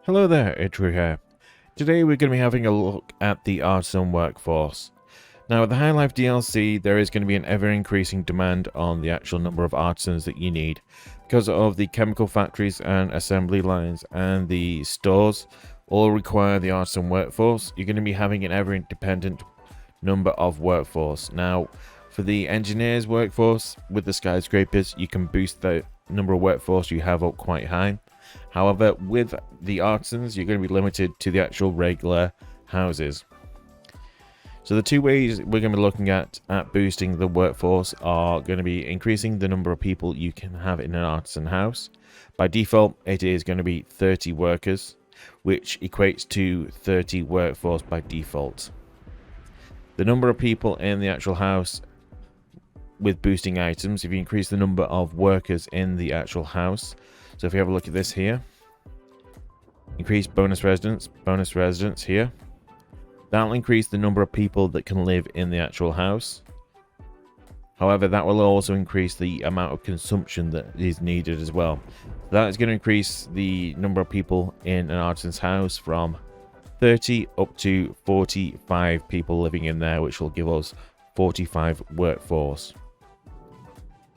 Hello there, Itroo here. Today we're going to be having a look at the artisan workforce. Now with the highlife DLC, there is going to be an ever-increasing demand on the actual number of artisans that you need because of the chemical factories and assembly lines and the stores all require the artisan workforce. You're going to be having an ever-independent number of workforce. Now for the engineers workforce with the skyscrapers, you can boost the number of workforce you have up quite high. However, with the artisans, you're going to be limited to the actual regular houses. So the two ways we're going to be looking at boosting the workforce are going to be increasing the number of people you can have in an artisan house. By default, it is going to be 30 workers, which equates to 30 workforce by default. The number of people in the actual house with boosting items, if you increase the number of workers in the actual house, so if you have a look at this here, increase bonus residents here, that'll increase the number of people that can live in the actual house. However, that will also increase the amount of consumption that is needed as well. That is going to increase the number of people in an artisan's house from 30 up to 45 people living in there, which will give us 45 workforce.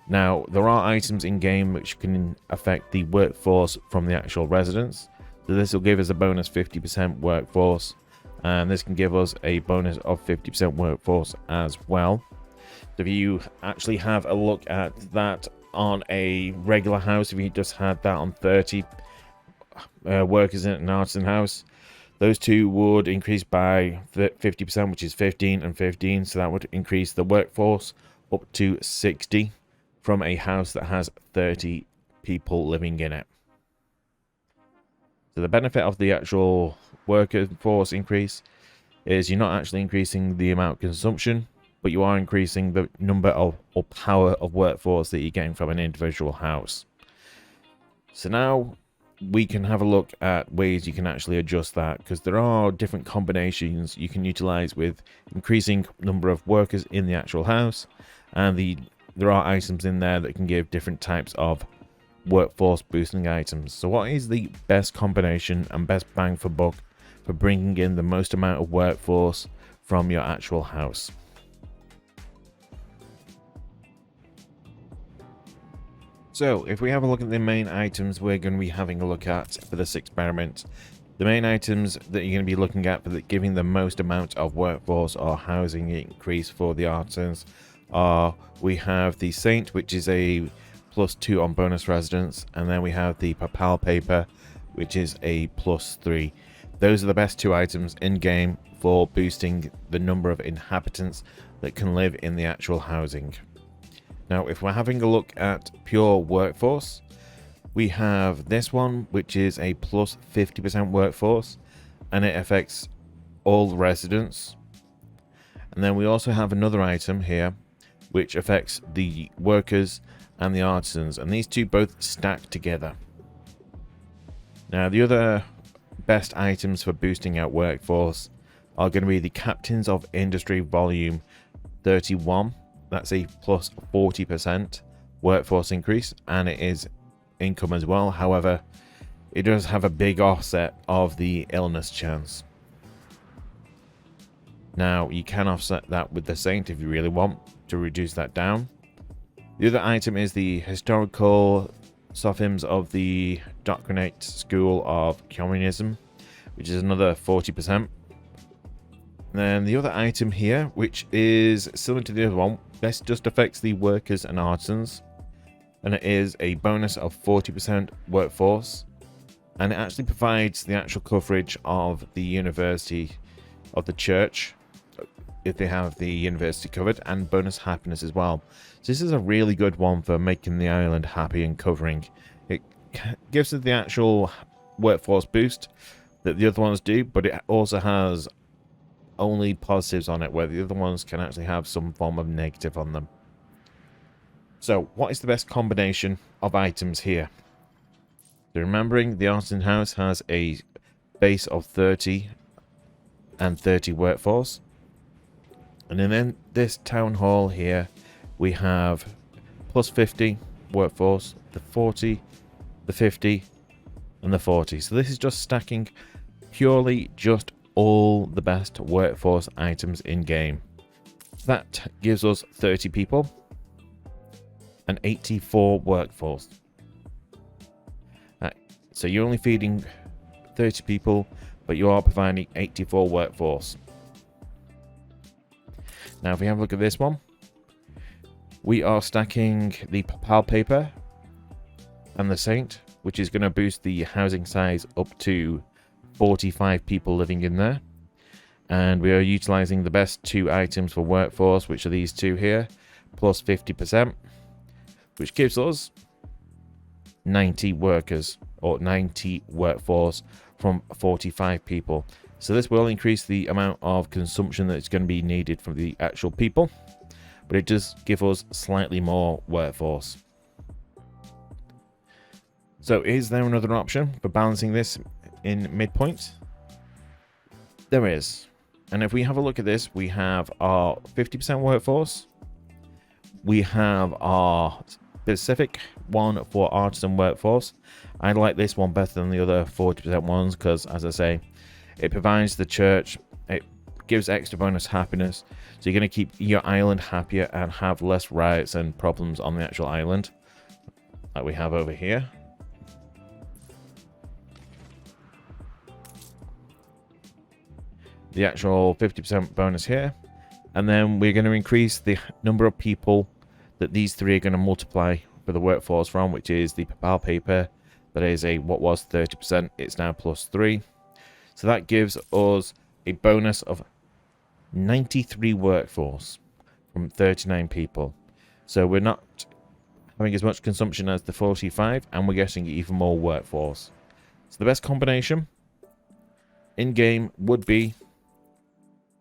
Now, there are items in game which can affect the workforce from the actual residents. So this will give us a bonus 50% workforce, and this can give us a bonus of 50% workforce as well. So if you actually have a look at that on a regular house, if you just had that on 30 workers in an artisan house, those two would increase by 50%, which is 15 and 15. So that would increase the workforce up to 60. From a house that has 30 people living in it. So the benefit of the actual workforce increase is you're not actually increasing the amount of consumption, but you are increasing the number of or power of workforce that you're getting from an individual house. So now we can have a look at ways you can actually adjust that, because there are different combinations you can utilize with increasing number of workers in the actual house, and there are items in there that can give different types of workforce boosting items. So what is the best combination and best bang for buck for bringing in the most amount of workforce from your actual house? So if we have a look at the main items we're going to be having a look at for this experiment, the main items that you're going to be looking at for giving the most amount of workforce or housing increase for the artisans we have the Saint, which is a +2 on bonus residents, and then we have the Papal paper, which is a +3. Those are the best two items in game for boosting the number of inhabitants that can live in the actual housing. Now if we're having a look at pure workforce, we have this one, which is a +50% workforce, and it affects all residents. And then we also have another item here which affects the workers and the artisans, and these two both stack together. Now the other best items for boosting out workforce are going to be the Captains of Industry Volume 31. That's a +40% workforce increase, and it is income as well. However, it does have a big offset of the illness chance. Now you can offset that with the Saint if you really want to reduce that down. The other item is the Historical Sophisms of the Doctrinate School of Communism, which is another 40%. And then the other item here, which is similar to the other one, this just affects the workers and artisans, and it is a bonus of 40% workforce, and it actually provides the actual coverage of the university of the church, if they have the university covered, and bonus happiness as well. So this is a really good one for making the island happy and covering. It gives us the actual workforce boost that the other ones do, but it also has only positives on it, where the other ones can actually have some form of negative on them. So what is the best combination of items here? So remembering the artisan house has a base of 30 and 30 workforce. And then this town hall here, we have +50 workforce, the 40, the 50, and the 40. So this is just stacking purely just all the best workforce items in game. That gives us 30 people and 84 workforce. So you're only feeding 30 people, but you are providing 84 workforce. Now if we have a look at this one, we are stacking the papal paper and the saint, which is going to boost the housing size up to 45 people living in there. And we are utilizing the best 2 items for workforce, which are these 2 here, plus 50%, which gives us 90 workers, or 90 workforce from 45 people. So this will increase the amount of consumption that's going to be needed from the actual people, but it does give us slightly more workforce. So is there another option for balancing this in midpoint? There is. And if we have a look at this, we have our 50% workforce. We have our specific one for artisan workforce. I like this one better than the other 40% ones because, as I say, it provides the church, it gives extra bonus happiness. So you're going to keep your island happier and have less riots and problems on the actual island, like we have over here. The actual 50% bonus here, and then we're going to increase the number of people that these 3 are going to multiply for the workforce from, which is the papal paper. That is a what was 30%, it's now plus 3, so that gives us a bonus of 93 workforce from 39 people. So we're not having as much consumption as the 45, and we're getting even more workforce. So the best combination in game would be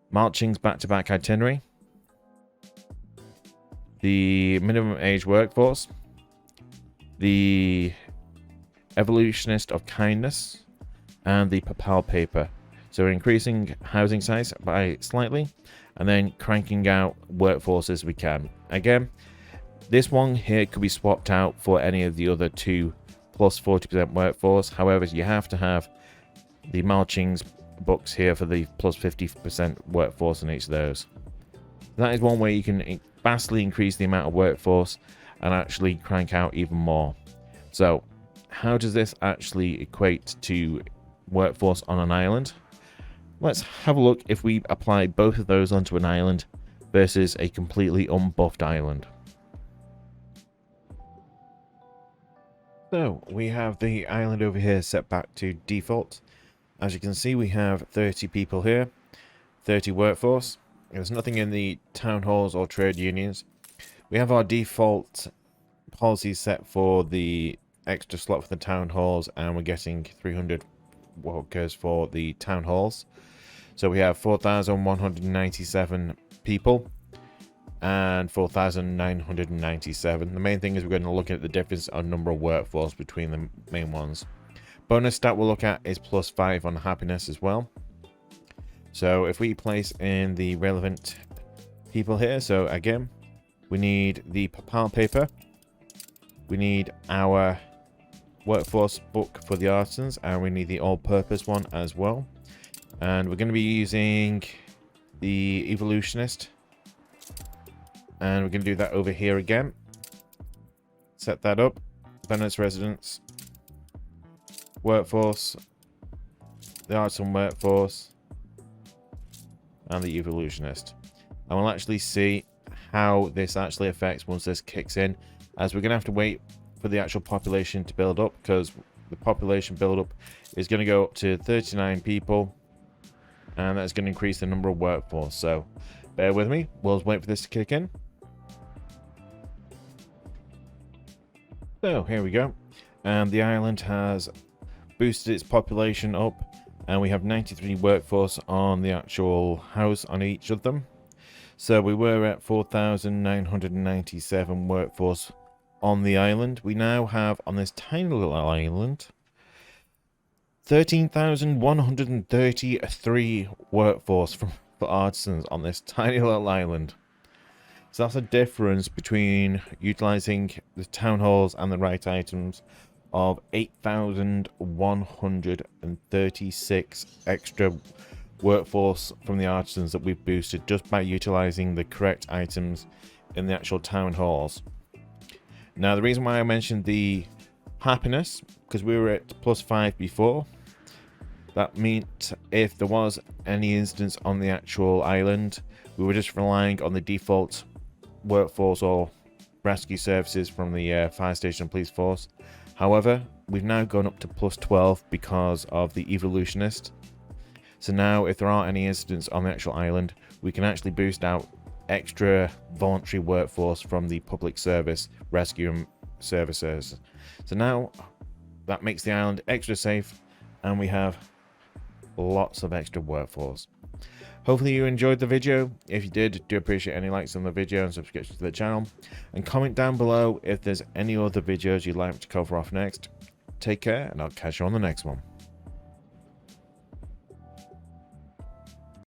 marching's back-to-back itinerary, the minimum age workforce, the evolutionist of kindness, and the papal paper. So we're increasing housing size by slightly and then cranking out workforce as we can. Again, this one here could be swapped out for any of the other 2 plus 40% workforce. However, you have to have the marching's books here for the plus 50% workforce in each of those. That is one way you can vastly increase the amount of workforce and actually crank out even more. So how does this actually equate to workforce on an island? Let's have a look if we apply both of those onto an island versus a completely unbuffed island. So we have the island over here set back to default. As you can see, we have 30 people here, 30 workforce. There's nothing in the town halls or trade unions. We have our default policies set for the extra slot for the town halls, and we're getting 300 workers for the town halls. So we have 4,197 people and 4,997. The main thing is we're going to look at the difference on number of workforce between the main ones. Bonus stat we'll look at is plus 5 on happiness as well. So if we place in the relevant people here, so again, we need the papal paper, we need our workforce book for the artisans, and we need the all-purpose one as well. And we're going to be using the evolutionist, and we're going to do that over here again. Set that up. Venice residents, workforce, the artisan workforce, and the evolutionist. And we'll actually see how this actually affects once this kicks in, as we're going to have to wait for the actual population to build up, because the population build up is going to go up to 39 people, and that's going to increase the number of workforce. So bear with me, we'll wait for this to kick in. So here we go, and the island has boosted its population up, and we have 93 workforce on the actual house on each of them. So we were at 4,997 workforce on the island. We now have on this tiny little island 13,133 workforce for artisans on this tiny little island. So that's a difference between utilizing the town halls and the right items of 8,136 extra workforce from the artisans that we've boosted just by utilizing the correct items in the actual town halls. Now, the reason why I mentioned the happiness, because we were at +5 before, that meant if there was any instance on the actual island, we were just relying on the default workforce or rescue services from the fire station and police force. However, we've now gone up to +12 because of the evolutionist. So now if there are any incidents on the actual island, we can actually boost out extra voluntary workforce from the public service rescue services. So now that makes the island extra safe, and we have lots of extra workforce. Hopefully you enjoyed the video. If you did, do appreciate any likes on the video and subscription to the channel, and comment down below if there's any other videos you'd like to cover off next. Take care, and I'll catch you on the next one.